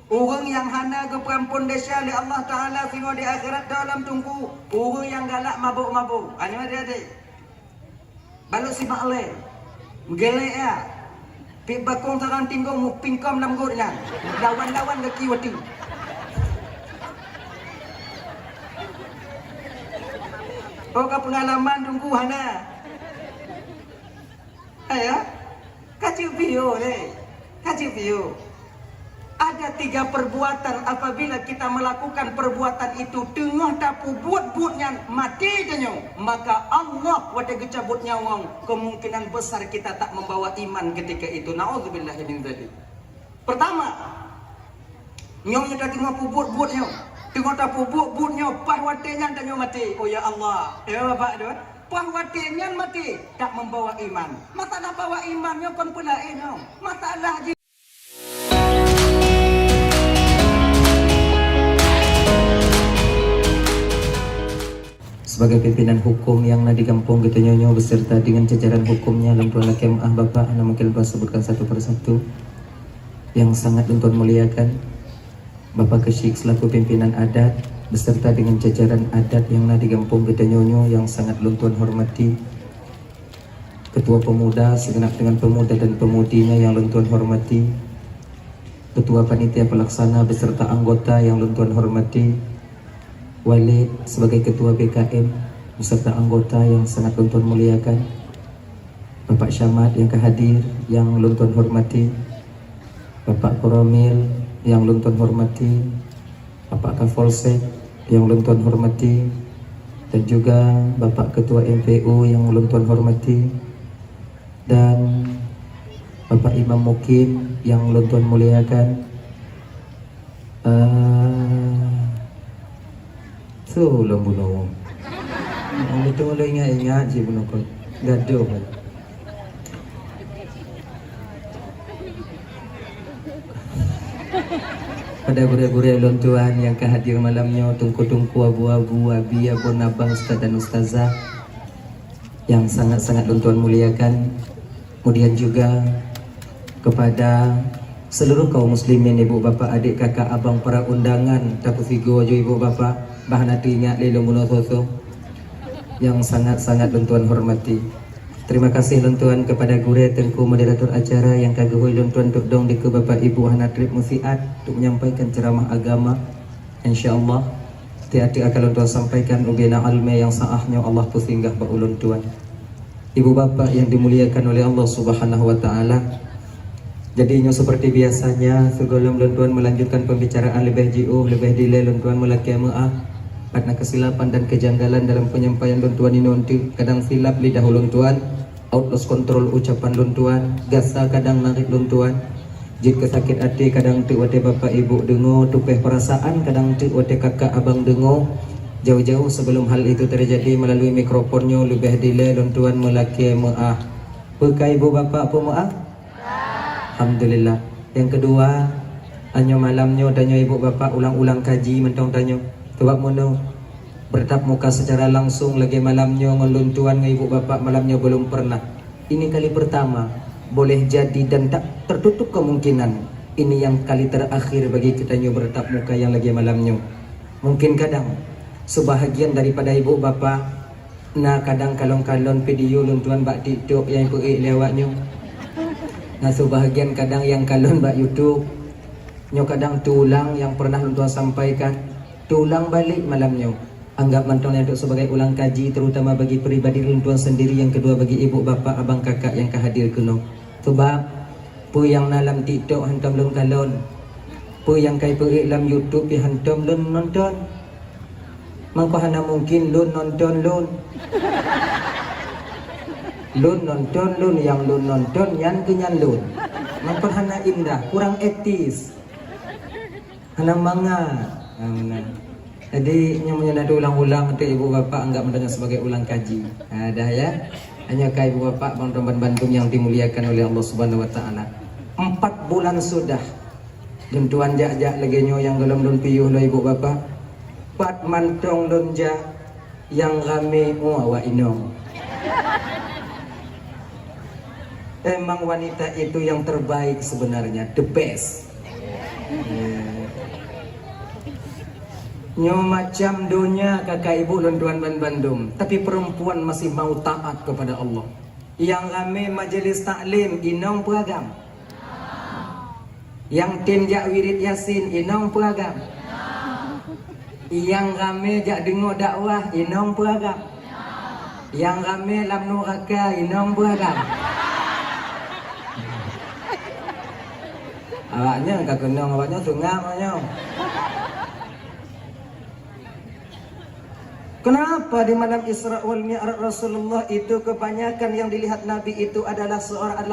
Orang yang hana ke perampun desa oleh Allah Ta'ala sehingga di akhirat dalam tunggu. Orang yang galak mabuk-mabuk. Ini adik-adik. Balut si makleh. Gelek ya. Pik bakong sarang tinggung mu pingkom dalam gurnya. Lawan-lawan ke kiwati. Oh ke pengalaman tunggu hana. Ayah. Kacu video deh. Kacu video. Ada 3 perbuatan apabila kita melakukan perbuatan itu tengah tapu buat-buatnya mati tanya, maka Allah wada gecabut nyawang, kemungkinan besar kita tak membawa iman ketika itu. Nauzubillahi min dzalik. Pertama, nyong dah tengah pu buat-buat nyong. Tengah tapu buat-buat nyong pahwatenya tanya mati. Oh ya Allah. Ya Bapak tu. Pahwatenya mati tak membawa iman. Masalah bawa imannya kon pula nyong. Masalah sebagai pimpinan hukum yang di kampung gitu nyonyo beserta dengan jajaran hukumnya Lampuan Kemah Bapak Anda mungkin Bapak sebutkan satu persatu yang sangat Tuan muliakan Bapak Kesyik selaku pimpinan adat beserta dengan jajaran adat yang di kampung gitu nyonyo yang sangat Tuan hormati Ketua Pemuda segenap dengan pemuda dan pemudinya yang Tuan hormati Ketua Panitia Pelaksana beserta anggota yang Tuan hormati Walid sebagai Ketua BKM beserta anggota yang sangat Tuan muliakan Bapak Syamad yang kehadir yang Tuan hormati Bapak Koromil yang Tuan hormati Bapak Kapolsek yang Tuan hormati dan juga Bapak Ketua MPU yang Tuan hormati dan Bapak Imam Mukim yang Tuan muliakan so belum bunuh. Betul boleh ingat je bunuh kau. Gaduh. Pada guru-guru lontuan yang kehadir malamnya, tungku-tungku abu-abu, abi, abun, abang, ustaz dan ustazah yang sangat-sangat lontuan muliakan. Kemudian juga kepada seluruh kaum muslimin, ibu bapa, adik kakak, abang, para undangan, tapu figur ibu bapa. Bahan hati ingat lilo munososo yang sangat-sangat Tuan hormati. Terima kasih Tuan kepada guru tengku moderator acara yang kagui Tuan untuk dong di ke Bapak Ibu Hanatrip Musiat untuk menyampaikan ceramah agama. InsyaAllah hati-hati akan Tuan sampaikan ubina alme yang saahnya Allah pusinggah ba ulun Tuan. Ibu Bapak yang dimuliakan oleh Allah Subhanahu wa taala. Jadinya seperti biasanya sebelum Tuan melanjutkan pembicaraan lebih jauh lebih delay Tuan melaki maaf karena kesilapan dan kejanggalan dalam penyampaian Tuan ini nanti kadang silap lidah Tuan, out lost control ucapan Tuan, gasa kadang narik Tuan, jika sakit hati kadang tu wate bapak ibu dengo, tupeh perasaan kadang tu wate kakak abang dengo. Jauh-jauh sebelum hal itu terjadi melalui mikrofonnya lebih delay Tuan melaki maaf. Pekai ibu bapak apa maaf? Alhamdulillah. Yang kedua, hanya malamnya tanya ibu bapak ulang-ulang kaji mentong tanya. Sebab mono bertatap muka secara langsung lagi malamnya ngeluntuan dengan ibu bapak malamnya belum pernah. Ini kali pertama, boleh jadi dan tak tertutup kemungkinan ini yang kali terakhir bagi kita bertatap muka yang lagi malamnya. Mungkin kadang sebahagian daripada ibu bapak nah kadang kalon-kalon video luntuan bak TikTok yang pergi lewatnya. Nah sebahagian kadang yang kalon bak YouTube nyo kadang tulang yang pernah luntuan sampaikan tulang balik malamnya. Anggap mantong itu sebagai ulang kaji terutama bagi pribadi luntuan sendiri. Yang kedua bagi ibu bapa abang kakak yang kehadir kuno. Sebab pu yang dalam TikTok hantam lun kalon, pu yang kai pergi dalam YouTube yang hantam lun nonton. Mangko hana mungkin lun nonton lun. Lun nonton lun yang lun nonton yan kenyan lun. Mangko hana indah, kurang etis. Hana mangat. Jadi nyonya nado ulang-ulang untuk ibu bapak anggap mendengar sebagai ulang kaji. Dah ya. Hanya kai ibu bapak bang Bantung yang dimuliakan oleh Allah Subhanahu wa taala. 4 bulan sudah. Dan tuan jak-jak lagi nyo yang gelem dun piyuh lo ibu bapak. 4 mantong dun ja yang rame wa inong. Emang wanita itu yang terbaik sebenarnya, the best. Nyo macam dunia kakak ibu dan tuan Bandung, tapi perempuan masih mau taat kepada Allah. Yang rame majelis taklim inong peragam. Yang tinjak wirid yasin inong peragam. Yang rame jak dengar dakwah inong peragam. Yang rame lam neraka inong peragam. Awaknya kak kenang awaknya sungang awaknya. Kenapa di malam Isra wal Mi'raj Rasulullah itu kebanyakan yang dilihat Nabi itu adalah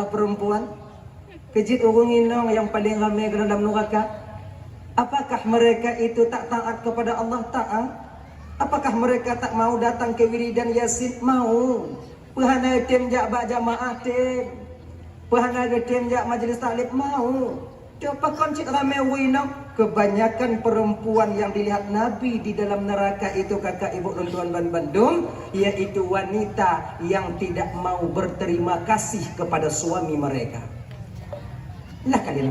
perempuan? Kejit urung inong yang paling ramai ke dalam neraka. Apakah mereka itu tak taat kepada Allah? Taat. Apakah mereka tak mau datang ke wiridan yasin? Mau. Pahana tim jak bak jamaah tim. Pahana tim jak majlis taklim mau. Apa koncik ramai winong? Kebanyakan perempuan yang dilihat Nabi di dalam neraka itu kakak ibu dan tuan Bandung, yaitu wanita yang tidak mau berterima kasih kepada suami mereka. Nah kalian.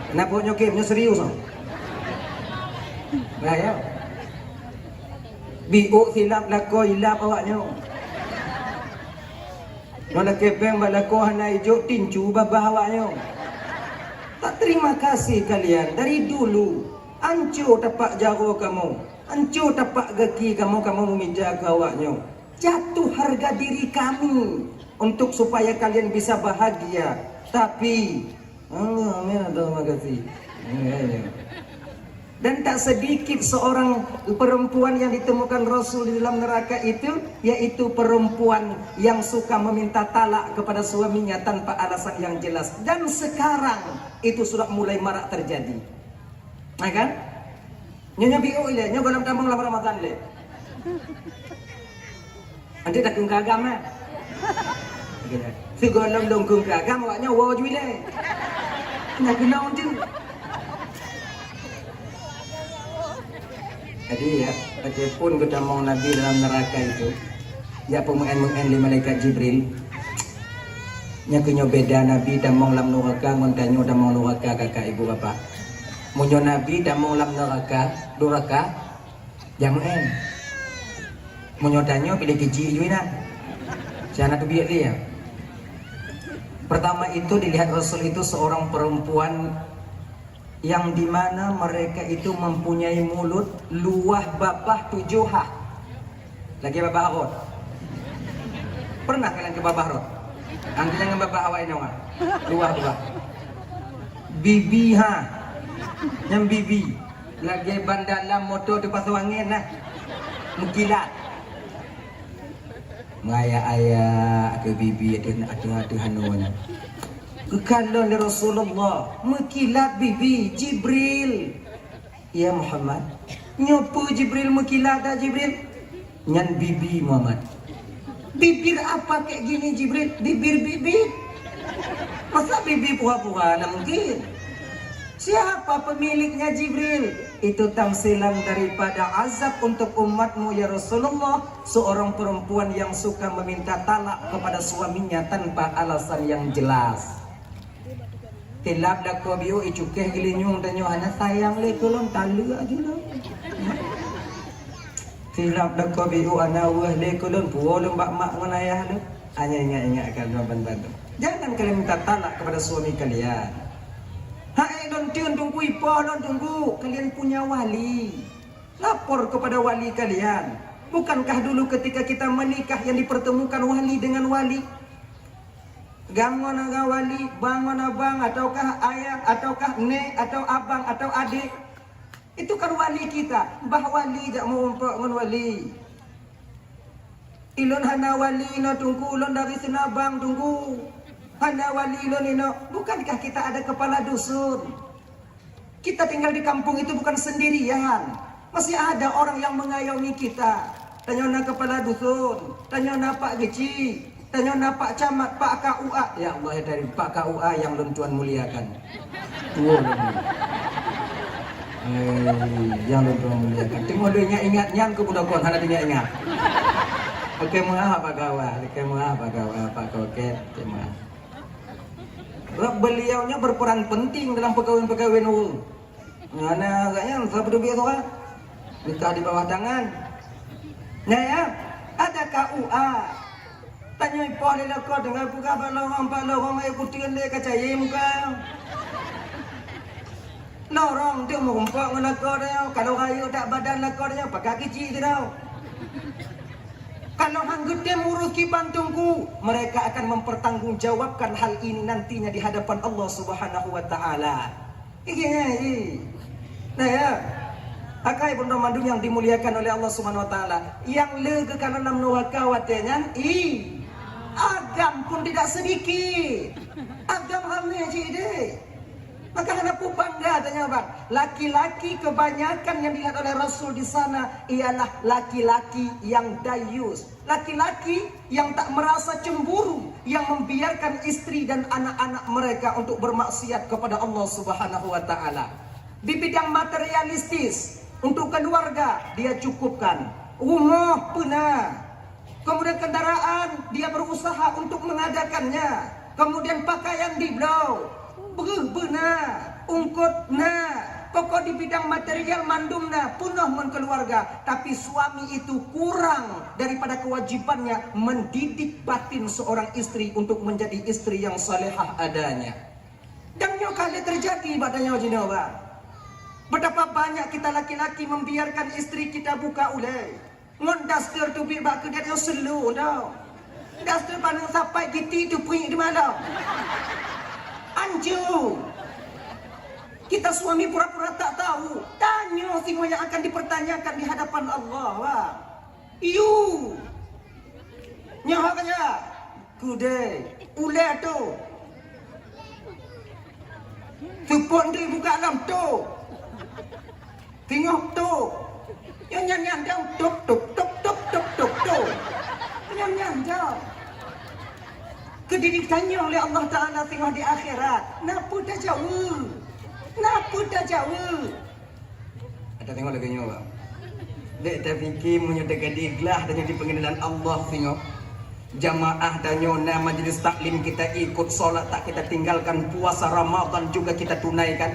Kenapa nyokimnya serius? Nah ya. Biuk silap lako hilap awaknya. Nolak kepeng balako hana hijau tincu babah awaknya. Tak terima kasih kalian dari dulu. Hancur tapak jaro kamu, hancur tapak gaki kamu menjaga awaknya. Jatuh harga diri kami untuk supaya kalian bisa bahagia. Tapi amin, terima kasih. Dan tak sedikit seorang perempuan yang ditemukan Rasul di dalam neraka itu, yaitu perempuan yang suka meminta talak kepada suaminya tanpa alasan yang jelas. Dan sekarang itu sudah mulai marak terjadi. Nah kan? Nyonya biu ile, nyonya dalam tambang lama Ramadan le. Nanti tak kung agama. Si golong dong kung agama awaknya wajib ile. Nak kena untin. Jadi ya, pun kita mau Nabi dalam neraka itu, ya pemain-pemain di malaikat Jibril, nya kunyo beda Nabi dan mau lam neraka, ngontanyo dan mau neraka kakak ibu bapak. Munyo Nabi dan mau lam neraka, jangan. Munyo tanyo pilih kiji juina, jangan tu biar dia. Pertama itu dilihat Rasul itu seorang perempuan yang dimana mereka itu mempunyai mulut luah babah 7 hah. Lagi babah rot. Pernah kalian ke babah rot? Angkat dengan babah awak ini orang. Luah babah. Bibi ha. Yang bibi. Lagi ban dalam motor di pasar angin nah. Mukilat. Ayah ke bibi ada hanuan. Kalau ni Rasulullah mekilat bibi Jibril. Ya Muhammad, nyopo Jibril mekilat dah Jibril? Nyan bibi Muhammad. Bibir apa kayak gini Jibril? Bibir bibi? Masa bibi pura-pura? Nah mungkin. Siapa pemiliknya Jibril? Itu tamsilan daripada azab untuk umatmu ya Rasulullah. Seorang perempuan yang suka meminta talak kepada suaminya tanpa alasan yang jelas. Tilap dak ko biu icukeh gilinyung tanyo anak sayang le kolon talu aja lo. Tilap dak ko biu anak wah le kolon puo lembak mak menayah lo. Hanya ingat akan bantu. Jangan kalian minta talak kepada suami kalian. Hai don tiun tunggu ipo don tunggu. Kalian punya wali. Lapor kepada wali kalian. Bukankah dulu ketika kita menikah yang dipertemukan wali dengan wali? Gangon aga wali, bangon abang, ataukah ayah, ataukah nek, atau abang, atau adik. Itu kan wali kita. Bah wali jak mau ngon wali. Ilon hana wali no tunggu, ilon dari senabang tunggu. Hana wali ilon ino. Bukankah kita ada kepala dusun? Kita tinggal di kampung itu bukan sendirian. Masih ada orang yang mengayomi kita. Tanya na kepala dusun, tanya na Pak Geci. Tanya nak Pak Camat, Pak KUA. Ya Allah dari Pak KUA yang Tuan muliakan. Yang Tuan muliakan. Tengok dia ingat yang ke budak kon hana dia ingat. Oke maaf Pak Kawa, oke maaf Pak Kawa, Pak Koket, maaf. Beliaunya berperan penting dalam pegawai-pegawai nurul. Mana agaknya siapa duit tu kan? Nikah di bawah tangan. Nah ya, ada KUA. Tanya ipoh dia nak kau dengar buka pak lorong ayo kutian dia kacai muka. Lorong dia mengumpul dengan kau dia. Kalau ayo tak badan nak kau dia pakai kecil dia tau. Kalau hang gede murus kibantungku, mereka akan mempertanggungjawabkan hal ini nantinya di hadapan Allah Subhanahu wa taala. Iki. Nah ya. Akai benda mandung yang dimuliakan oleh Allah Subhanahu wa taala, yang lega kana dalam neraka watengan agam pun tidak sedikit. Agam ramai cik dek. Maka hendak bangga tanya bang, laki-laki kebanyakan yang dilihat oleh Rasul di sana ialah laki-laki yang dayus, laki-laki yang tak merasa cemburu, yang membiarkan istri dan anak-anak mereka untuk bermaksiat kepada Allah Subhanahu wa taala. Di bidang materialistis, untuk keluarga dia cukupkan, rumah punah, kemudian kendaraan dia berusaha untuk mengadakannya, kemudian pakaian diblau, benar, ungkut nah, pokok di bidang material mandum nah, punah men keluarga. Tapi suami itu kurang daripada kewajibannya mendidik batin seorang istri untuk menjadi istri yang salehah adanya. Dan kali terjadi padanya jinoba. Betapa banyak kita laki-laki membiarkan istri kita buka ulai. Ngon daster tu biar bak dia selu tau. Daster pandang sampai giti tu puing di mana. Anju. Kita suami pura-pura tak tahu. Tanya semua yang akan dipertanyakan di hadapan Allah. Wah. You. Nyahaknya. Kude. Ulai tu. Tupon dia buka dalam tu. Tengok tu. Yang nyanyian jauh. Tuk tuk tuk tuk tuk tuk tuk. Nyanyian jauh. Kedidikannya oleh Allah Ta'ala tengok di akhirat. Napa dah jauh. Napa dah jauh. Ada tengok lagi nyawa. Dek tak fikir menyudah gadiglah tanya di pengadilan Allah tengok. Jamaah tanya majlis taklim kita ikut, solat tak kita tinggalkan, puasa Ramadan juga kita tunaikan.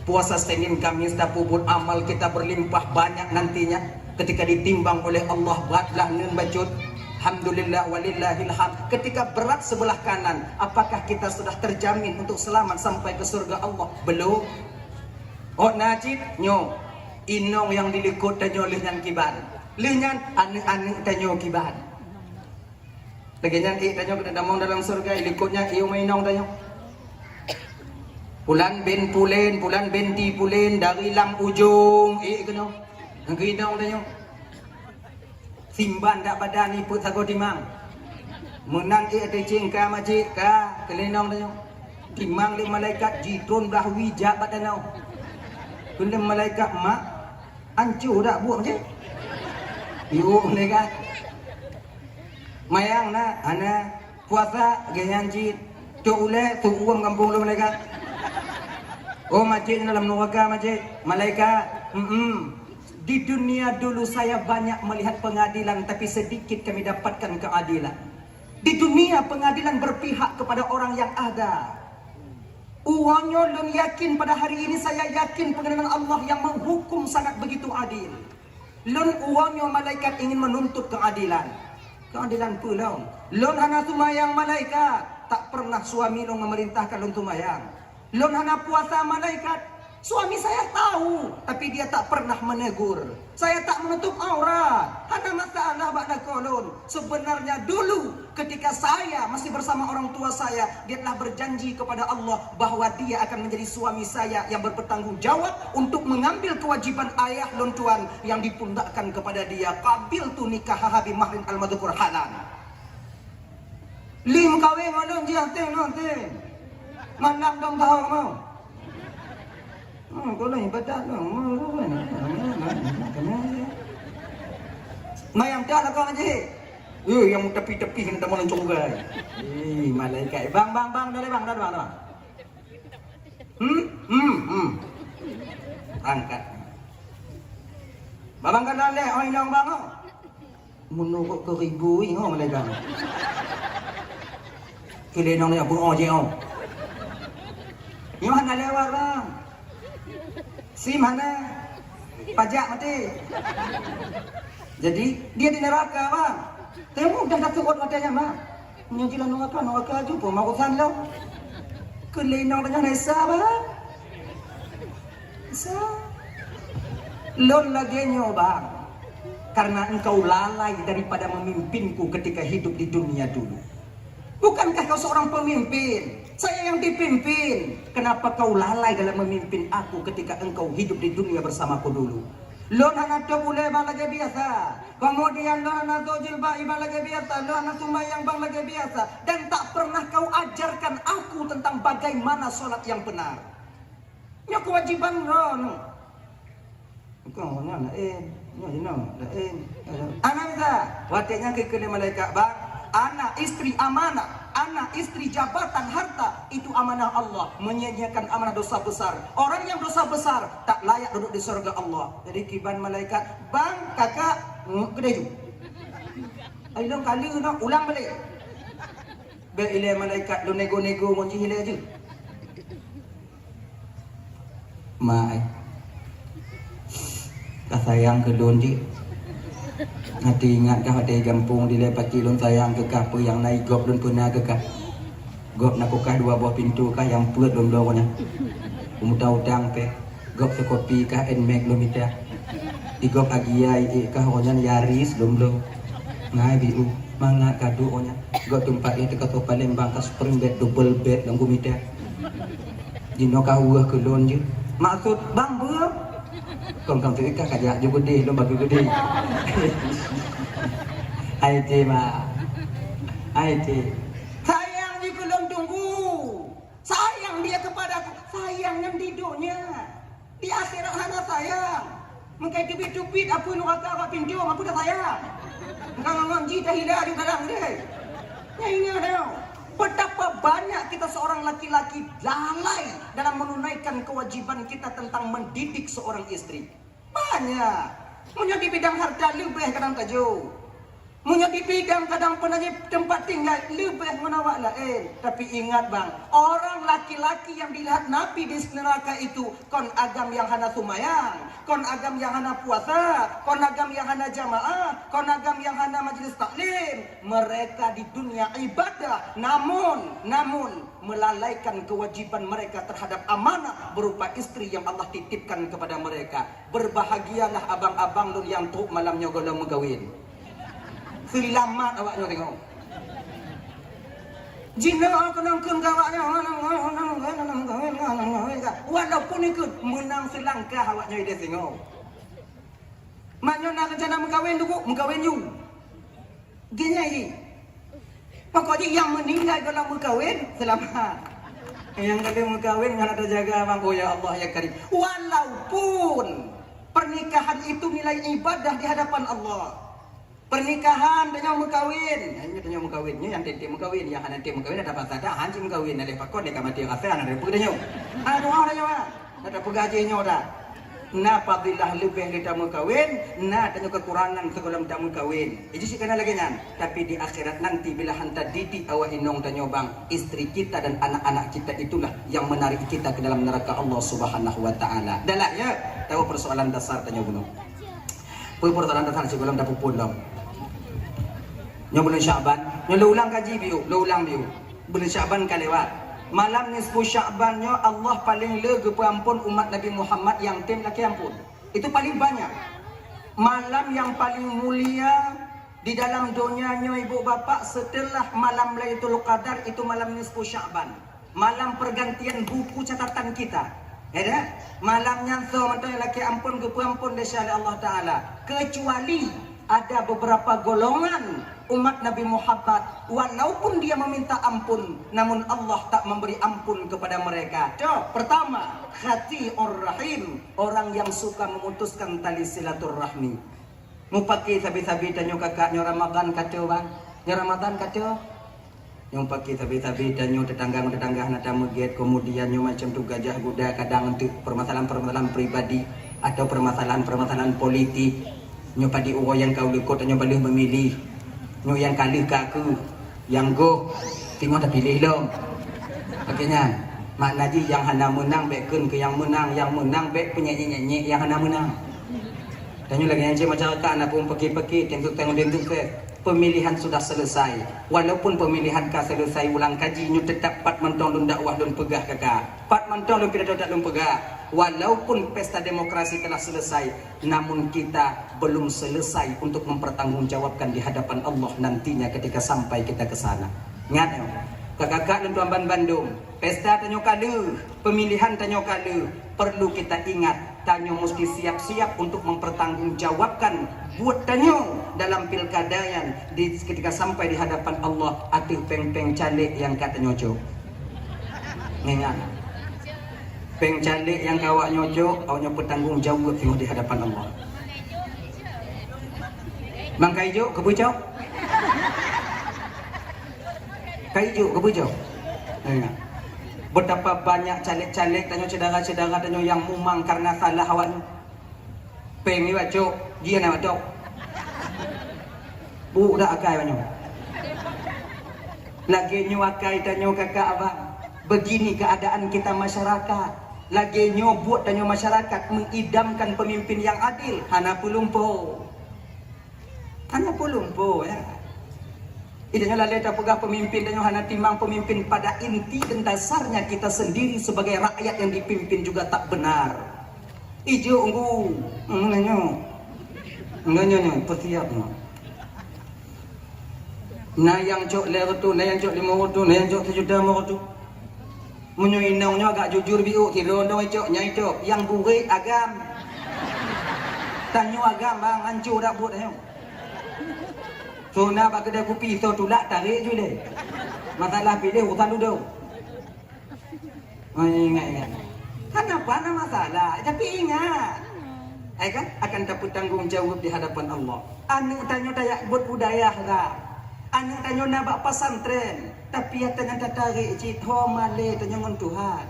Puasa Senin Kamis tak puput, amal kita berlimpah banyak nantinya ketika ditimbang oleh Allah. Beratlah nun bacut. Alhamdulillah walillahil hamd. Ketika berat sebelah kanan, apakah kita sudah terjamin untuk selamat sampai ke surga Allah? Belum. Oh najib nyo inong yang dilikut tanyo lihnan kiban. Lihnan anu-anu tanyo kiban. Laginya tanyo kita damong dalam surga, ilikutnya iyo mainong tanyo. Bulan ben pulen, bulan benti pulen dari lam ujung kena. Nginong tanyo. Simban dak badan iput sago timang. Menang ada jengka majik ka kelenong tanyo. Timang le malaikat jitron belah wija badanau. Benda malaikat mak hancur dak buat je. Yuk mereka. Mayang na ana puasa ganyan jit. Tu ule tu uang kampung lu malaikat. Oh majik dalam neraka majik. Malaikat. Di dunia dulu saya banyak melihat pengadilan, tapi sedikit kami dapatkan keadilan. Di dunia pengadilan berpihak kepada orang yang ada. Uangnya lun yakin pada hari ini saya yakin pengadilan Allah yang menghukum sangat begitu adil. Lun uangnya malaikat ingin menuntut keadilan. Keadilan pulau. Lun hana sumayang malaikat. Tak pernah suami lun memerintahkan lun sumayang. Lun hana puasa malaikat. Suami saya tahu, tapi dia tak pernah menegur. Saya tak menutup aurat. Ada masalah pada kolon. Sebenarnya dulu ketika saya masih bersama orang tua saya, dia telah berjanji kepada Allah bahwa dia akan menjadi suami saya yang bertanggung jawab untuk mengambil kewajiban ayah lon tuan yang dipundakkan kepada dia. Qabil tu nikah habi mahrin al-madzukur halal. Lim kawin ngalon jiateng nonten. Manam dong tahu mau. Kau lah ibadat lah. Mayang dah lah kau aja. Yang tepi-tepi kita mau lencong juga. Malaikat. Bang, dah bang. Angkat. Babang kan dah leh, orang yang bang. Menurut ke ribu ini, malaikat. Kira nong ni apa aja. Ini mana lewat bang? SIM mana? Pajak mati. Jadi dia di neraka bang. Temu dah turut matanya bang. Nyajilah neraka jumpa marusan lo. Kelinong dengan Nesa bang. Nesa. Lon lagi bang. Karena engkau lalai daripada memimpinku ketika hidup di dunia dulu. Bukankah kau seorang pemimpin? Saya yang dipimpin. Kenapa kau lalai dalam memimpin aku ketika engkau hidup di dunia bersamaku dulu? Lo hana to boleh bang lagi biasa. Kemudian lo hana to jilbab bang lagi biasa. Lo hana sumayang bang lagi biasa. Dan tak pernah kau ajarkan aku tentang bagaimana sholat yang benar. Ini kewajiban lo. Kau mana anak bisa waktunya ke malaikat bang. Anak istri amanah, anak istri jabatan harta itu amanah Allah, menyia-nyiakan amanah dosa besar. Orang yang dosa besar tak layak duduk di surga Allah. Jadi kiban malaikat, bang kakak kedai. Ayo kali nak ulang balik. Be ile malaikat lu nego-nego monji hile aja. Mai. Kasayang ke dondi. Nanti ingat kah ada gampung di lepas kilon sayang ke kah apa yang naik gop dan pernah ke kah gop nak kah dua buah pintu kah yang pulut dom-domnya umutang pe gop sekopi kah nmax lomita di gop agiai kah orangnya Yaris dom-dom ngai biu manga kadu orangnya gop tempat yang dekat Palembang kah spring bed double bed yang gumita di nokah uah kelon je maksud bang ber kong tu ikan kajak juga deh lo bagi gede. IT mah, IT. Sayang di belum tunggu, sayang dia kepadaku, sayang yang di dunia, di akhirat hana sayang. Mungkin dubit-dubit apa neraka apa pintu apa dah sayang. Ngang ji dah hilang di dalam deh. Ini ada. Betapa banyak kita seorang laki-laki lalai dalam menunaikan kewajiban kita tentang mendidik seorang istri. Banyak. Punya di bidang harta lebih kadang tajuk. Punya di bidang kadang penanya tempat tinggal lebih menawak lain. Tapi ingat bang, orang laki-laki yang dilihat Nabi di neraka itu kon agam yang hana sumayang, kon agam yang hana puasa, kon agam yang hana jamaah, kon agam yang hana majlis taklim. Mereka di dunia ibadah, namun melalaikan kewajiban mereka terhadap amanah berupa istri yang Allah titipkan kepada mereka. Berbahagialah abang-abang lu yang tuk malamnya golong megawin. Selamat awaknya tengok. Jina aku nangkun gawaknya walaupun ikut menang selangkah awaknya dia tengok. Maknya nak rencana mengkawin dulu, mengkawin you. Gini lagi. Pokoknya yang meninggal kalau mengkawin selamat. Yang kali mengkawin yang ada jaga bang. Oh ya Allah ya Karim. Walaupun pernikahan itu nilai ibadah di hadapan Allah. Pernikahan dengan mengkawin, hanya dengan mengkawinnya yang tente mengkawin, yang nanti mengkawin ada pasada, hanci mengkawin, ada pakon, ada mati asan, ada peganya, ada orang ada pegajinya ada. Nah, apabila lebih kita mengkawin, nah tanya kekurangan sebelum kita mengkawin. Itu sih kena lagi nyan. Tapi di akhirat nanti bila hantar didik awak inong tanya bang, istri kita dan anak-anak kita itulah yang menarik kita ke dalam neraka Allah Subhanahu Wa Taala. Dah lah ya, tahu persoalan dasar tanya gunung. Persoalan dasar sebelum dapat pulang. Yang bulan Syaban, yang lo ulang kaji biu, lo ulang biu. Bulan Syaban kan lewat. Malam nisfu Syabannya Allah paling lega perampun umat Nabi Muhammad yang tim laki ampun. Itu paling banyak. Malam yang paling mulia di dalam dunianya ibu bapa setelah malam Lailatul Qadar itu malam nisfu Syaban. Malam pergantian buku catatan kita. Ya, malamnya so mantan laki ampun ke perampun desya Allah Taala. Kecuali ada beberapa golongan umat Nabi Muhammad walaupun dia meminta ampun namun Allah tak memberi ampun kepada mereka. Pertama, khati'ur rahim, orang yang suka memutuskan tali silaturahmi. Mupaki sabi-sabi tanyo kakaknya Ramadan kacau bang, ya Ramadan kacau. Yang pakai tabi-tabi tanyo tetangga-tetangga nada meget kemudian nyo macam tu gajah kuda kadang untuk permasalahan-permasalahan pribadi atau permasalahan-permasalahan politik. Nyo padi uwo yang kau lekot nyo balik memilih. Nyo yang kali ke aku yang go tengok dah pilih lom. Akhirnya Makna ji yang hana menang bekun ke yang menang bek penyanyi-nyanyi yang hana menang. Tanya lagi yang masyarakat anak pun pergi-pergi tengok pemilihan sudah selesai. Walaupun pemilihan ka selesai ulang kaji nyu tetap pat mentong dun dakwah dun pegah kakak. Pat mentong dun pidato tak dun pegah. Walaupun pesta demokrasi telah selesai, namun kita belum selesai untuk mempertanggungjawabkan di hadapan Allah nantinya ketika sampai kita ke sana. Ingat ya, kakak dan tuan Bandung, pesta tanyo kala, pemilihan tanyo kala, perlu kita ingat tanyo mesti siap-siap untuk mempertanggungjawabkan buat tanyo dalam pilkadayan ketika sampai di hadapan Allah atau peng-peng calik yang katanya jo. Ingat. Peng calik yang kawak nyojo, awaknya bertanggung jawab tengok di hadapan Allah. Bang Kaijo, kebucok? Kaijo, kebucok? Betapa banyak calik-calik tanya cedera-cedera tanya yang mumang karena salah awak. Peng ni wacok, dia nak wacok. Dah akai banyak. Lagi nyuakai tanya kakak abang. Begini keadaan kita masyarakat. Lagi nyobot dan masyarakat mengidamkan pemimpin yang adil. Hana pulumpo ya. Idanya lalai tak pegah pemimpin dan hana timang pemimpin pada inti dan dasarnya kita sendiri sebagai rakyat yang dipimpin juga tak benar. Ijo unggu nganyo petiap no. Na yang cok lerotu, na yang cok limotu, na yang cok sejuta motu. Menyuinongnya agak jujur biu kirono cok nyai cok yang burik agam. Tanyo agam bang hancur dak buat ayo. So na bak kedai kopi so tulak tarik je deh. Masalah pilih urusan dulu. Ingat. Kenapa ada masalah? Tapi ingat. Kan akan dapat tanggung jawab di hadapan Allah. Anu tanyo dayak buat budaya lah. Anu tanyo nabak pesantren. Tapi ya tanya tarik cit ho male tanya ngon Tuhan.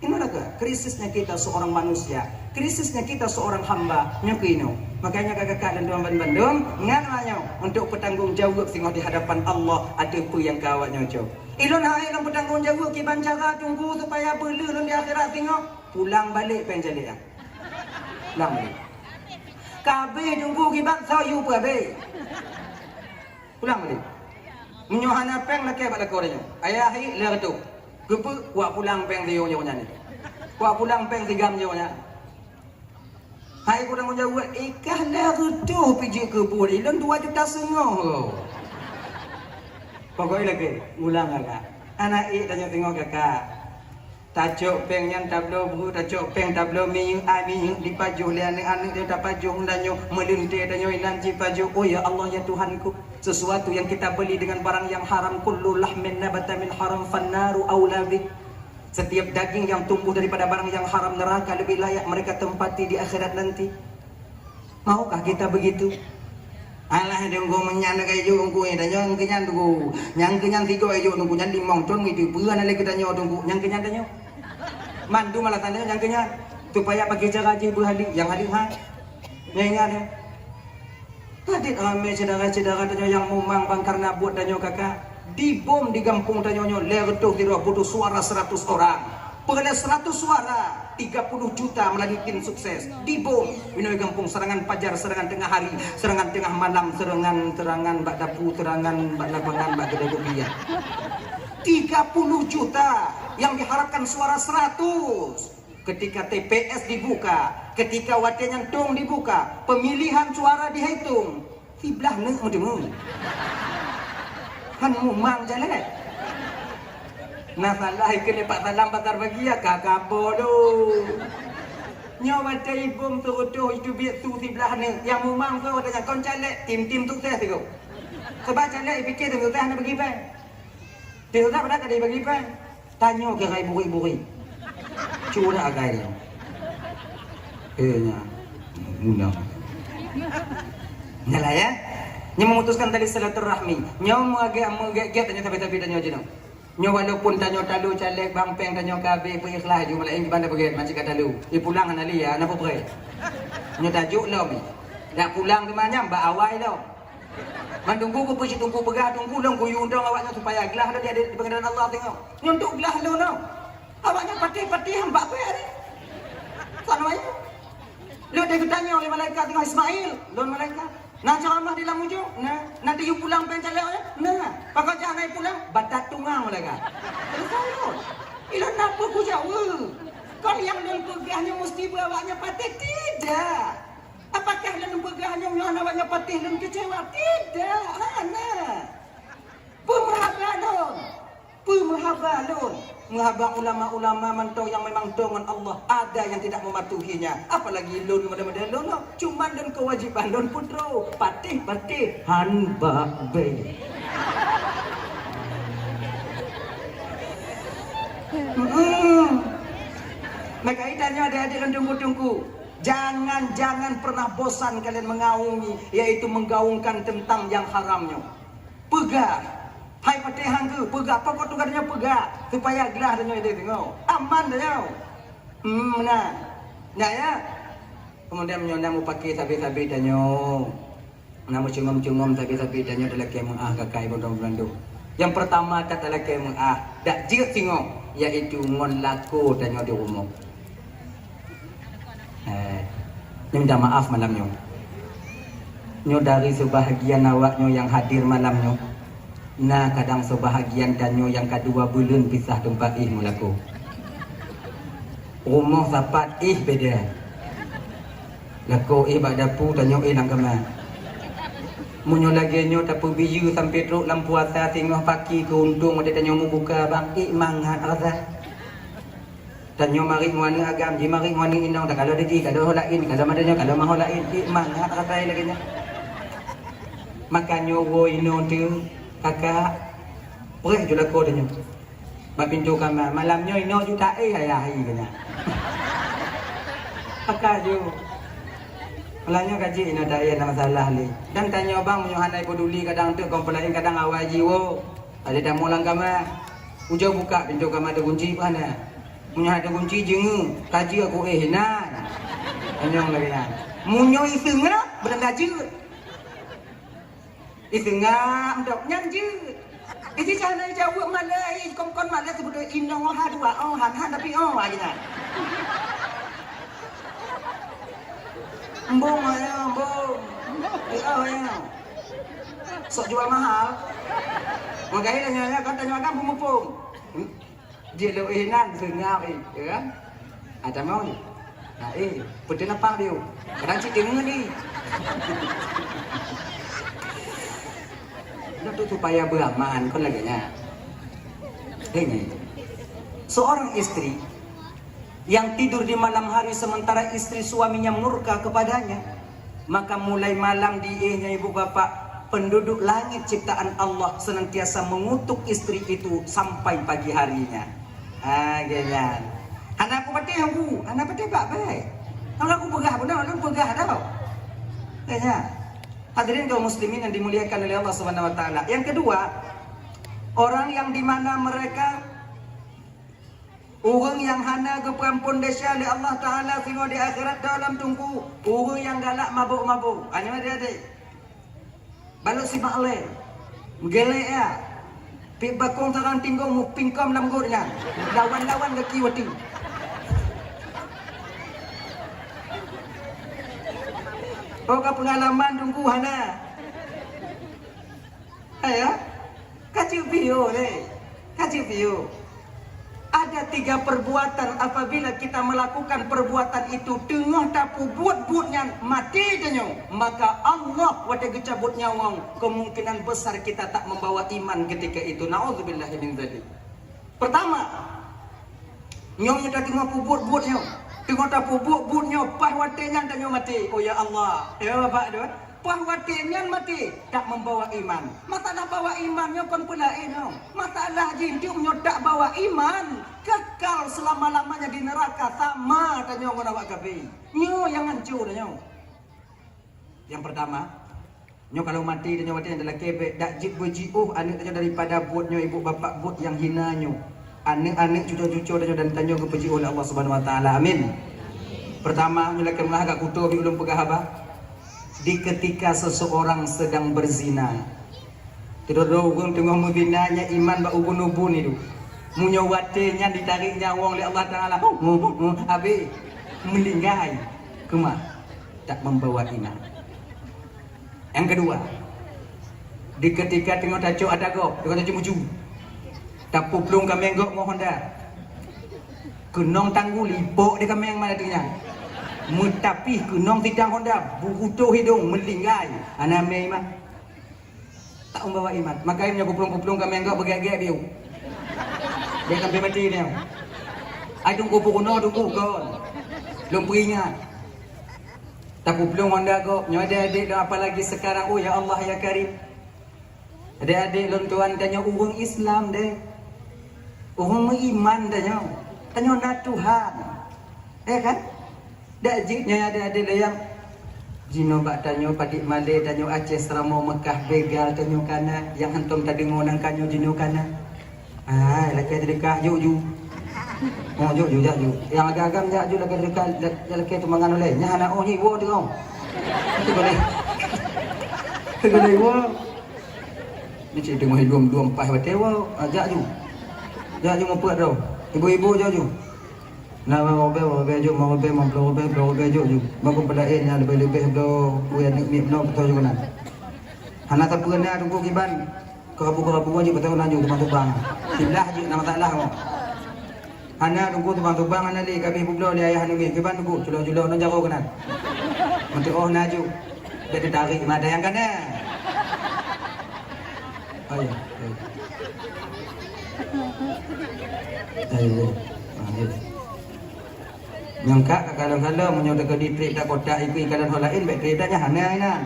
Inilah krisisnya kita seorang manusia, krisisnya kita seorang hamba nyukino. Makanya kakak dan tuan Bandung ngananya untuk bertanggung jawab tengok di hadapan Allah ada apa yang kawat nyoco. Ilon hai long bertanggung jawab ki bancara tunggu supaya belu di akhirat tengok pulang balik penjalik ah. Pulang balik. Kabe tunggu ki bang sayu kabe. Pulang balik. Menyohana peng laki pada korenya. Ayah hi le tu. Kupu kuat pulang peng dia nya ni. Kuat pulang peng tigam nya. Hai kurang menjawab ikah le tu piji kupu ni lon 2,5 juta. Pokoknya lagi ulang agak. Anak tanya tengok kakak. Tajuk peng yang tablo bu tajuk peng tablo mi ami di pajuh le anak dia tak pajuh danyo meluntir danyo ilanci pajuh. Oh ya Allah ya Tuhanku, sesuatu yang kita beli dengan barang yang haram kullu lahmin nabata min haram fannaru aula bi. Setiap daging yang tumbuh daripada barang yang haram neraka lebih layak mereka tempati di akhirat nanti. Maukah kita begitu? Alah dengko menyan kay jo ngku dan yang kenyan tu. Yang kenyan 3 ayo nunggu nyan 5 ton gitu. Bulan lagi danyo tunggu yang kenyan danyo. Mandu malah tanya yang kenyan supaya pakai cara haji berhadi yang hadir ha. Ingat ya. Tadi ame cedera-cedera tanyo yang mumang bang karena buat tanyo kakak dibom di kampung tanyo lertuh tidak butuh suara 100 orang. Perle 100 suara 30 juta melalui tim sukses dibom minoi kampung serangan pajar serangan tengah hari serangan tengah malam serangan bak dapu serangan bak lapangan bak kedai kopi 30 juta yang diharapkan suara 100 ketika TPS dibuka ketika wadah nyantung dibuka pemilihan suara dihitung fiblah nek mudemu kan mumang jalan nah salah ikut lepak salam pasar bagi ya kakak bodoh nyawa ibum turutuh itu biar tu sebelah ni yang mumang tu ada kau calek tim sukses tu sebab calek fikir tu sukses nak bagi pen dia tak pada kada bagi pen tanya ke rai buri-buri curah agai dia nya mula nyala ya nya memutuskan tali silaturahmi nyawa mengagak tanya tapi tanya je nyo walaupun tanyo talu calek bang peng tanyo kabe perikhlas ju malai banda pergi macam kata lu dia pulang kan ali ya napa pre nyo tajuk lo mi dak pulang ke mana mbak awai lo man tunggu ku pergi tunggu pegah tunggu long ku undang awaknya supaya gelah lo dia di pengadilan Allah tengok nyo untuk gelah lo no Awaknya patih-patih hamba apa ya ni? Sana aja. Lu dia ditanya oleh malaikat dengan Ismail, don malaikat. Nah ceramah di dalam ujung, nanti you pulang pencalek ya. Pakai jangan pulang, badat tungang malaikat. Selesai lu. Ilah napa ku jawab? Kau yang dalam pegahnya mesti awaknya patih tidak. Apakah dalam pegahnya awaknya patih dan kecewa? Tidak. Pemahabalun. Menghabang ulama-ulama mantau yang memang dengan Allah ada yang tidak mematuhinya. Apalagi lun mudah-mudahan lun cuma dan kewajiban lun putro patih hanba be. Maka itanya adik-adik dan tunggu-tunggu. Jangan pernah bosan kalian mengaungi, yaitu menggaungkan tentang yang haramnya. Pegang. Hai patih hanggu, pegak apa kau tukarnya pegak supaya gelah danyo itu tengok. Aman danyo. Nah. Nah ya. Kemudian menyonamu pakai sabi-sabi danyo. Namu cungom-cungom sabi-sabi danyo dalam kemang kakai bodong belandu. Yang pertama kata dalam kemang dak jiut tengok yaitu ngon laku danyo di rumah. Minta maaf malamnya. Nyo dari sebahagian awaknya yang hadir malamnya. Nah kadang sebahagian danyo yang kedua bulan pisah tempat mulaku. Rumah sapat beda. Lako bak dapu danyo nang kama. Munyo lagi nyo tapu biyu sampai teruk lam puasa tengah pagi ke untung ada danyo mu buka bang mangat rasa. Danyo mari ngwana agam di mari ngwana inong tak kalau deji kalau holain kalau madanyo kalau maholain mangat rasa lagi nya. Makanyo wo ino tu kakak, boleh jual kau dengan, pintu kamar malamnya ino juta ayah kena. Kakak ju, malamnya kaji ino tak ada masalah ni. Dan tanya bang, menyohanai peduli kadang tu komplain kadang awal jiwo, ada tamu lang kamar, ujau buka pintu kamar ada kunci mana, menyohan ada kunci jengu, kaji aku hinan, tanya lagi kan, munyo itu ngah berenggaji. Itengah dok nyanji. Iti sana jawab malai kon malai sebut inong ha dua han tapi aja kan. Embung ya embung. Ya. Sok jual mahal. Makanya tanya kan tanya kan pemupung. Dia lewinan sengau ya kan. Ada mau ni. Nah putih apa dia? Kadang cik dengar ni. Itu supaya beraman kan lagi nya. Ini seorang istri yang tidur di malam hari sementara istri suaminya murka kepadanya, maka mulai malam dianya ibu bapak penduduk langit ciptaan Allah senantiasa mengutuk istri itu sampai pagi harinya. Gaya. Anak aku patih aku, anak patih pak baik. Anak aku pegah benar, lu pegah dah. Gaya. Hadirin kaum muslimin yang dimuliakan oleh Allah Subhanahu wa taala. Yang kedua, orang yang di mana mereka orang yang hana ke perampun desa oleh Allah taala sehingga di akhirat dalam tunggu, orang yang galak mabuk-mabuk. Hanya adik-adik. Balut si makleh. Gelek ya. Pik bakong sarang tinggong mu pingkom lam gurnya. Lawan-lawan ke kiwati. Kau pengalaman tunggu hana. Ya, kaji video ni, kaji video. Ada 3 perbuatan apabila kita melakukan perbuatan itu tengah tapu buat-buatnya mati danyo, maka Allah wada gecabut nyawang. Kemungkinan besar kita tak membawa iman ketika itu. Nauzubillahi min dzalik. Pertama, nyong kita tengah buat-buatnya. Tengok tak bubuk-bubuknya pahwatinya danyo mati. Oh ya Allah. Ya bapak tu. Pahwatinya mati tak membawa iman. Masalah bawa imannya kon pula no. Masalah jinjungnya tak bawa iman. Kekal selama-lamanya di neraka sama danyo ngona awak kabeh. Nyo yang hancur danyo. Yang pertama, nyo kalau mati danyo mati adalah kebek dak jib bujiuh anak danyo daripada buatnya ibu bapak buat yang hinanyo. Anak-anak cucu-cucu dan tanya kepuji oleh Allah Subhanahu wa taala. Amin. Pertama, mulakan agak kutu bi ulum pegah apa? Di ketika seseorang sedang berzina. Tidak ada orang tengah membinanya iman ba ubun-ubun itu. Munyo watenya ditarik nyawang oleh Allah Ta'ala. Habis melinggai. Kemah? Tak membawa iman. Yang kedua, di ketika tengok tajuk ada go, tengok tajuk muju. Tapu pelung kami enggok mohon dah. Kenong tangguh lipok dia kami yang mana tinggal. Mutapi kenong tidang honda, bukutuh hidung melinggai. Anak iman. Tak membawa iman. Makanya kupulung kami enggok bergaya-gaya dia. Dia sampai mati dia. Ai tunggu pukuno tunggu kon. Belum peringat. Tapu pelung honda go, nyo adik-adik dah apalagi sekarang. Oh ya Allah ya Karim. Adik-adik lontuan tanya urung Islam deh. Urung beriman tanya. Tanya nak Tuhan. Kan? Dak jiknya adik-adik yang Jino bak tanya padik Malay tanya Aceh Seramo Mekah begal tanya kana yang hentum tadi ngonang kanyo Jino kana. Laki dekat juk. Oh juk. Yang agak-agak juk lagi dekat laki tu mangan oleh. Nya anak ni wo tu kau. Itu boleh. Boleh wo. Ni cik tengok hidung 24 betul wo. Ajak juk. Jak juk mempuat tau. Ibu-ibu juk. Nak mau juk juk. Baru pelain yang lebih-lebih belo. Kuya ni belo betul juk nak. Anak tak pernah tunggu kiban. Kerabu aja betul nak juk tubang. Silah je nama taklah kau. Anak tunggu tubang anak ni kami belo dia ayah ni kiban tunggu julo-julo nak jaro kena. Nanti nak juk. Dia tarik ada yang kana. Ayo. Nyangka kadang-kadang menyodok ke ditrik tak kotak ikut ikalan hal lain baik keretanya hana ainan.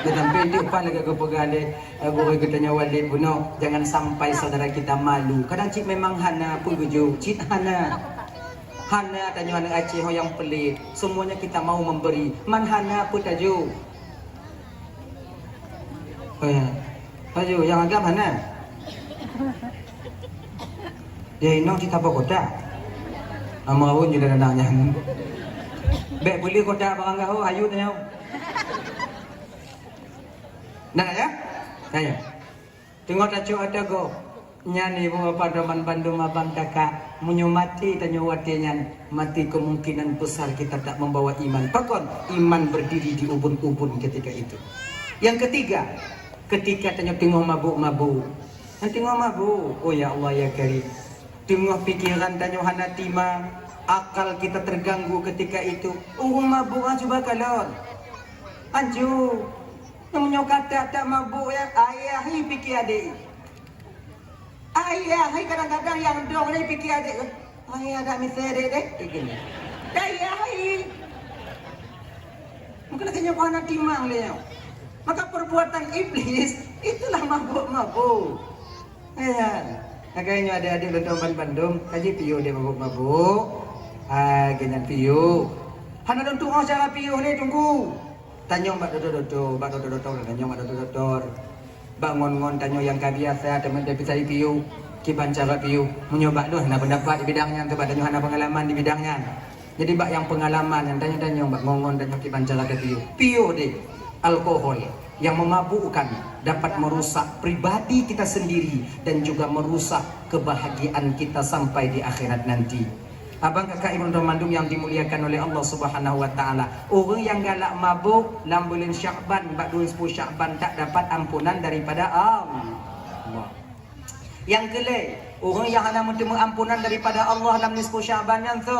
Dia sampai dia pan lagi ke pegale guru katanya Walid buno jangan sampai saudara kita malu. Kadang cik memang hana pun guju. Cik hana. Hana tanya anak Aceh yang pelit. Semuanya kita mau memberi. Man hana pun taju. Taju yang agam hana. Dia inong cita apa kotak. Amawun juga dadangnya. Bek beli kotak barang kau ayu tanya. Nak ya? Saya. Tengok tajuk ada go. Nyani bawa padoman Bandung abang kakak munyo mati tanyo watinya mati kemungkinan besar kita tak membawa iman. Pakon iman berdiri di ubun-ubun ketika itu. Yang ketiga, ketika tanyo tengok mabuk-mabuk. Tengok mabuk. Oh ya Allah ya Karim. Tengok pikiran tanyo hana tima, akal kita terganggu ketika itu. Mabuk coba kalon. Anju. Yang kata tak mabuk ya ayah hi fikir adik. Ayah hi kadang-kadang yang dong ni fikir adik. Ayah dah misere dek. Begini. Ayah hi. Mungkin kena anak timang dia. Maka perbuatan iblis itulah mabuk-mabuk. Ya. Agaknya ada-adik lontoman Bandung, kaji piu dia mabuk-mabuk. Ganyan piu. Hana don tunggu cara piu ni tunggu. Tanyong bak dodo, tanyong bak dodo. Bangun-ngon tanyong yang kabiasa teman dia bisa piu. Kiban cara piu. Menyoba doh hana pendapat di bidangnya tu bak tanyong hana pengalaman di bidangnya. Jadi bak yang pengalaman yang tanyong bak ngongon tanyong kiban cara piu. Piu deh alkohol yang memabukkan dapat merusak pribadi kita sendiri dan juga merusak kebahagiaan kita sampai di akhirat nanti. Abang kakak Ibnu Mandum yang dimuliakan oleh Allah Subhanahu wa taala. Orang yang galak mabuk dalam bulan Syakban, bak 10 Syakban tak dapat ampunan daripada Allah. Yang kelai, orang yang hanya bertemu ampunan daripada Allah dalam 10 Syakban yang tu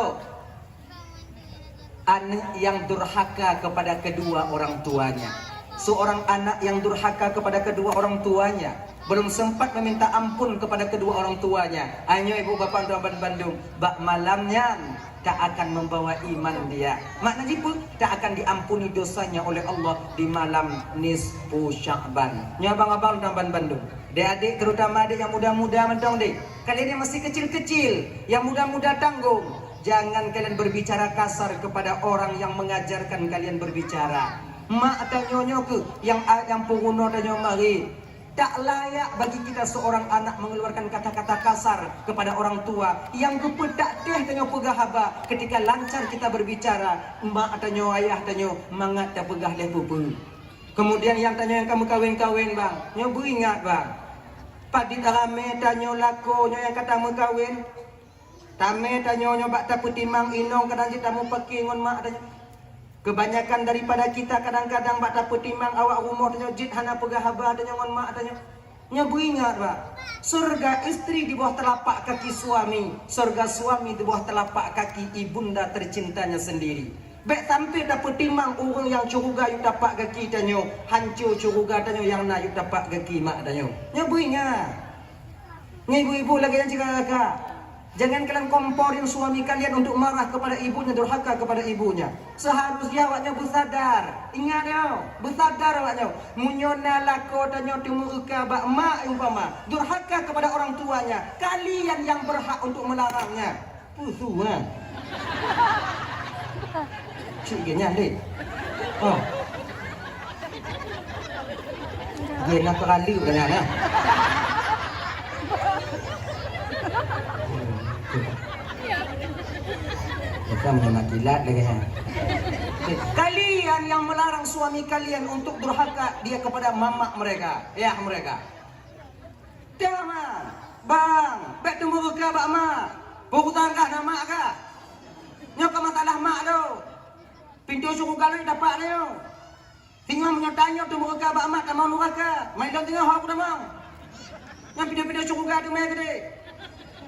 anak yang durhaka kepada kedua orang tuanya. Seorang anak yang durhaka kepada kedua orang tuanya, belum sempat meminta ampun kepada kedua orang tuanya. Hanya ibu bapa dan Bandung, bak malamnya tak akan membawa iman dia. Maknanya pun tak akan diampuni dosanya oleh Allah di malam nisfu Sya'ban. Nya abang-abang dan Bandung. Adik-adik terutama adik yang muda-muda mendong dek. Kalian yang masih kecil-kecil, yang muda-muda tanggung. Jangan kalian berbicara kasar kepada orang yang mengajarkan kalian berbicara. Mak atau nyonyo ke yang penguno dan nyomari. Tak layak bagi kita seorang anak mengeluarkan kata-kata kasar kepada orang tua yang rupa tak teh tanyo pegah haba ketika lancar kita berbicara. Mak tanyo ayah tanyo mangat tak pegah leh pupu. Kemudian yang tanyo yang kamu kawin-kawin bang, nyo beringat bang. Padit rame tanyo lakonyo yang kata mu kawin. Tame tanyo bak tapu timang inong kadang kita mu pekingon mak tanyo. Kebanyakan daripada kita kadang-kadang bak tapu timang awak rumah tanyo jit hana pegah haba tanyo ngon mak tanyo. Nya beringat pak, surga istri di bawah telapak kaki suami, surga suami di bawah telapak kaki ibunda tercintanya sendiri. Bek sampai dapat timang orang yang curuga yuk dapat kaki tanyo, hancur curuga tanyo yang nak yuk dapat kaki mak tanyo. Nya beringat. Nya ibu-ibu lagi yang cakap, jangan kalian komporin suami kalian untuk marah kepada ibunya, durhaka kepada ibunya. Seharusnya awaknya bersadar. Ingat yo, bersadar awaknya. Munyona lako tanyo tumuruka bak mak umpama, durhaka kepada orang tuanya. Kalian yang berhak untuk melarangnya. Pusuan. Cik nyalik. Oh. Dia nak kali dengan ya. Kita menyemak kilat lagi ha. Kalian yang melarang suami kalian untuk durhaka dia kepada mamak mereka, ayah mereka. Jangan, bang, bek tunggu ke bak mak. Bukan kah nama kah? Nyok masalah mak tu. Pintu suku kalau dapat dia. Tinggal menyatanya tunggu ke bak mak tak mau durhaka. Main dong tinggal hak dah mau. Yang pintu suku tu mai gede.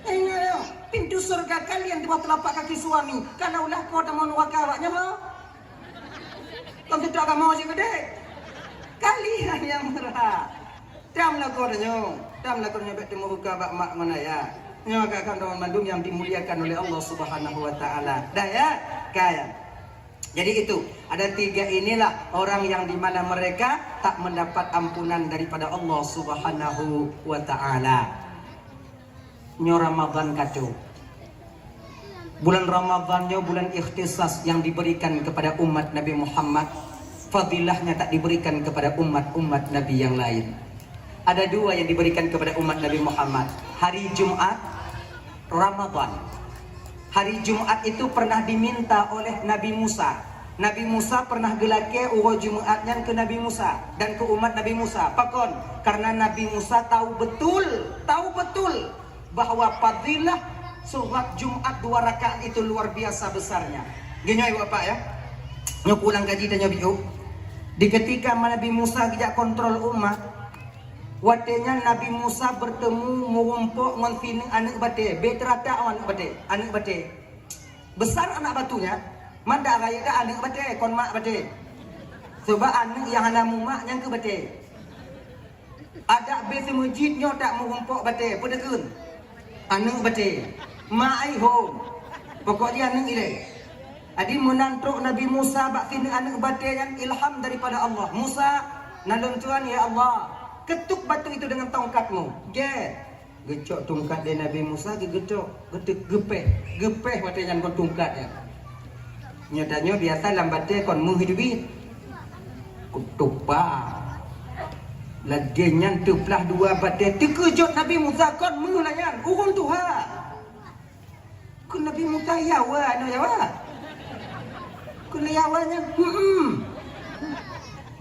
Ingat yo, pintu surga kalian di bawah telapak kaki suami. Kalaulah kau tak mau durhaka awaknya mau. Kau tidak akan mau sih gede. Kalian yang berhak. Damlah kau denyo, damlah kau nyebek temu buka bak mak mana ya. Nyo akan daun mandum yang dimuliakan oleh Allah Subhanahu wa taala. Dah ya, kaya. Jadi itu, ada tiga inilah orang yang dimana mereka tak mendapat ampunan daripada Allah Subhanahu wa taala. Nyo Ramadan kacau. Bulan Ramadannya bulan ikhtisas yang diberikan kepada umat Nabi Muhammad. Fadilahnya tak diberikan kepada umat-umat Nabi yang lain. Ada dua yang diberikan kepada umat Nabi Muhammad. Hari Jumat, Ramadan. Hari Jumat itu pernah diminta oleh Nabi Musa. Nabi Musa pernah gelake urut Jumatnya ke Nabi Musa dan ke umat Nabi Musa. Pakon, karena Nabi Musa tahu betul bahwa fadilah sholat Jumat 2 rakaat itu luar biasa besarnya. Gini ya Bapak ya. Nyok ulang kaji tanya biu. Di ketika Nabi Musa tidak kontrol umat, watenya Nabi Musa bertemu mengumpuk ngonfining anak bate, beterata anak bate. Besar anak batunya, manda raya dah anak bate, kon mak bate. Sebab anak yang anak mak yang ke bate. Ada besi masjidnya tak mengumpuk bate, pedekun. Anak bate. Mai home. Pokoknya anak ile. Adi menantuk Nabi Musa bak sini anak bate yang ilham daripada Allah. Musa, nalun Tuhan ya Allah. Ketuk batu itu dengan tongkatmu. Gecok tongkat dari Nabi Musa gecok, gepeh mata yang kon tongkat ya. Nyatanya biasa lambatnya kon menghidupi. Kutupa. Laginya tuplah 2 bate terkejut Nabi Musa kon mengulayan urun Tuhan. Kun Nabi Musa yawa no yawa. Kun yawanya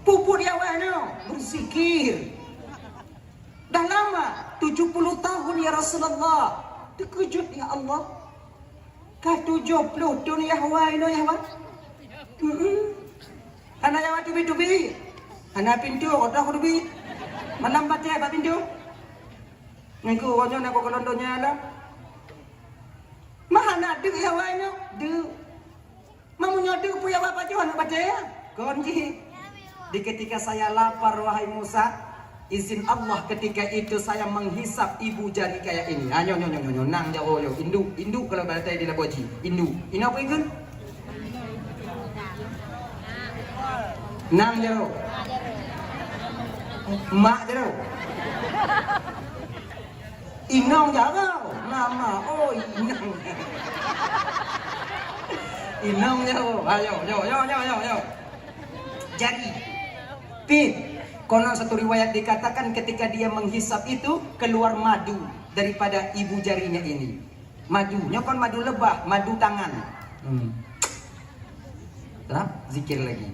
puput yawa no bersikir. Dah lama 70 tahun ya Rasulullah. Terkejut ya Allah. Ka 70 tahun Yahwa ino Yahwa. Ana Yahwa tubi. Ana pintu otak tubi. Melambat ya Pak pintu. Ngku konyo nak kolondonya ada. Mahana du Yahwa ino. Du. Mamunya du puya bapak Tuhan baca ya. Konji. Di ketika saya lapar wahai Musa, izin Allah ketika itu saya menghisap ibu jari kayak ini. Nyo nang jauh yo. Induk kalau bahasa di laboji. Induk. Ini apa itu? Nang jauh. Mak jauh. Inong jauh. Nama. Oh inong. Inong jauh. Ayo. Jadi. Pin. Konon satu riwayat dikatakan ketika dia menghisap itu keluar madu daripada ibu jarinya ini. Madunya kan madu lebah, madu tangan. Terap zikir lagi.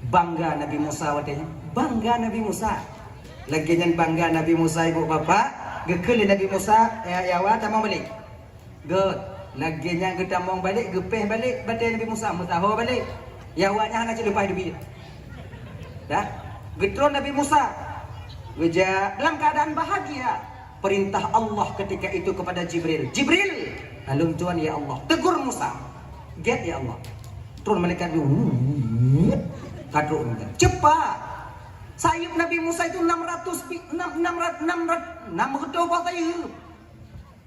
Bangga Nabi Musa watanya. Bangga Nabi Musa. Lagi nyan bangga Nabi Musa ibu bapa. Gekeli Nabi Musa ya wa tamang balik. Good. Lagi nyan kita mau balik gepeh balik badai Nabi Musa mutaho balik. Ya wa nya hana celupai dubi. Dah. Getron Nabi Musa. Geja dalam keadaan bahagia. Perintah Allah ketika itu kepada Jibril. Jibril, halum Tuhan ya Allah. Tegur Musa. Get ya Allah. Turun malaikat dulu. Kadro cepat. Sayup Nabi Musa itu 600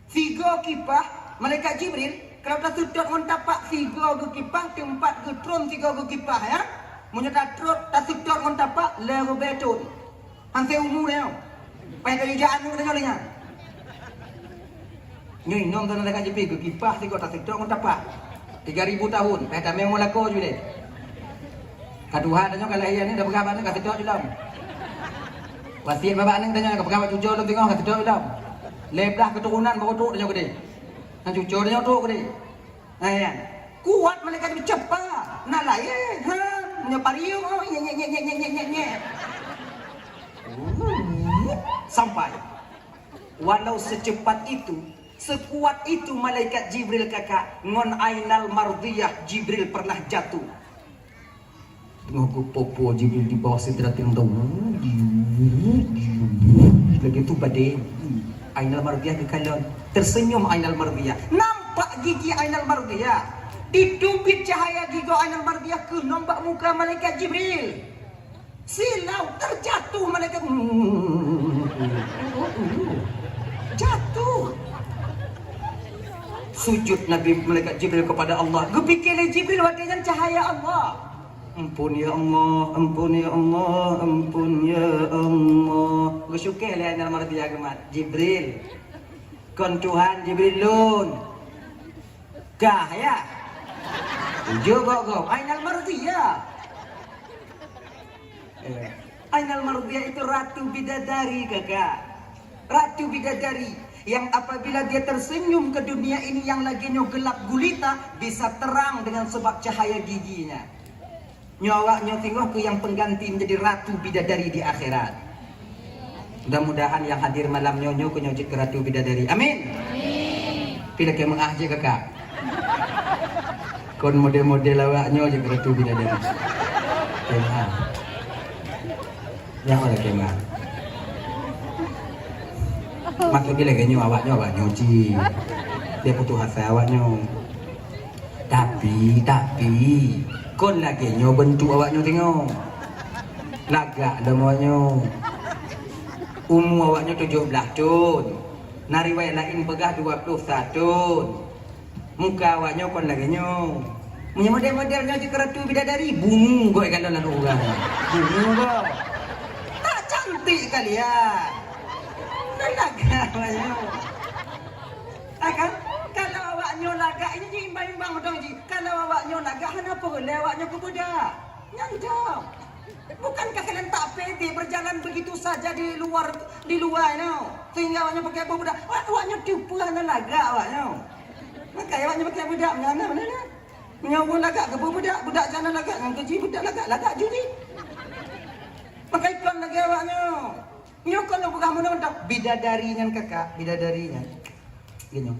tiga kipah malaikat Jibril kalau tak tuduk mendapat tiga kipah tempat getron tiga kipah ya. Munyo tak tuduk mendapat lewo betul. Hangse umur ya. Pai kayu jaan nu dengarnya. Nyoi nom tanah malaikat Jibril kipah tiga tak tuduk mendapat. 3000 tahun. Pai kami mau lako je deh. Kaduha tanya kalau ia ni dah berapa ni kata tok dalam. Wasiat bapak ni tanya berapa cucu dalam tengok kata tok dalam. Leblah keturunan baru tok tanya gede. Kan cucu tanya tok gede. Nah ya. Kuat mereka tu cepat. Nak lain. Ha, punya pariu nye. Sampai. Walau secepat itu, sekuat itu malaikat Jibril kakak ngon ainal mardiyah Jibril pernah jatuh. Tengok popo Jibril di bawah sidratil muntaha. Lagi tu badai Ainal Mardiyah kekalon. Tersenyum Ainal Mardiyah. Nampak gigi Ainal Mardiyah. Ditubit cahaya gigi Ainal Mardiyah ke nombak muka malaikat Jibril. Silau terjatuh malaikat. Jatuh. Sujud Nabi malaikat Jibril kepada Allah. Gepikirnya Jibril wadahnya cahaya Allah. Ampun ya Allah, ampun ya Allah, ampun ya Allah. Bersyukur lah Ainal Mardiyah kemat. Jibril. Kon Tuhan Jibril lun. Kah ya? Juga kau Ainal Mardiyah. Ainal Mardiyah itu ratu bidadari kakak. Ratu bidadari yang apabila dia tersenyum ke dunia ini yang lagi gelap gulita bisa terang dengan sebab cahaya giginya. Nyawaknya tengok ke yang pengganti menjadi ratu bidadari di akhirat. Mudah-mudahan yang hadir malam nyonyo ke nyojit ke ratu bidadari. Amin. Pilih ke mengah je kakak. Kon model-model awaknya je ke ratu bidadari. Kemah. Yang oleh kemah. Maksud bila kenyo awaknya nyuci. Dia putus asa awaknya. Tapi kon lagi nyo bentuk awaknya tengok. Lagak dah awaknya. Umur awaknya 17 tahun. Nariwayat lain pegah 21 tahun. Muka awaknya kon lagi nyo. Punya model-modelnya di keratu bidadari. Bungu kau kalau lalu orang. Bungu kau. Tak cantik kalian. Lagak awaknya. Akan? Kalau awaknya lagak ini je imbang-imbang dong ji. Kalau awaknya lagak kenapa boleh awaknya ke budak? Nyanjau. Bukankah kalian tak pede berjalan begitu saja di luar no? Sehingga awaknya pakai apa budak? Awaknya tipu hana lagak awaknya. Maka awaknya pakai budak mana? Nyawa lagak ke budak jangan lagak dengan keji budak lagak judi. Pakai iklan lagi awaknya. Nyokon lo bukan mana bidadarinya kakak, bidadarinya. Gini.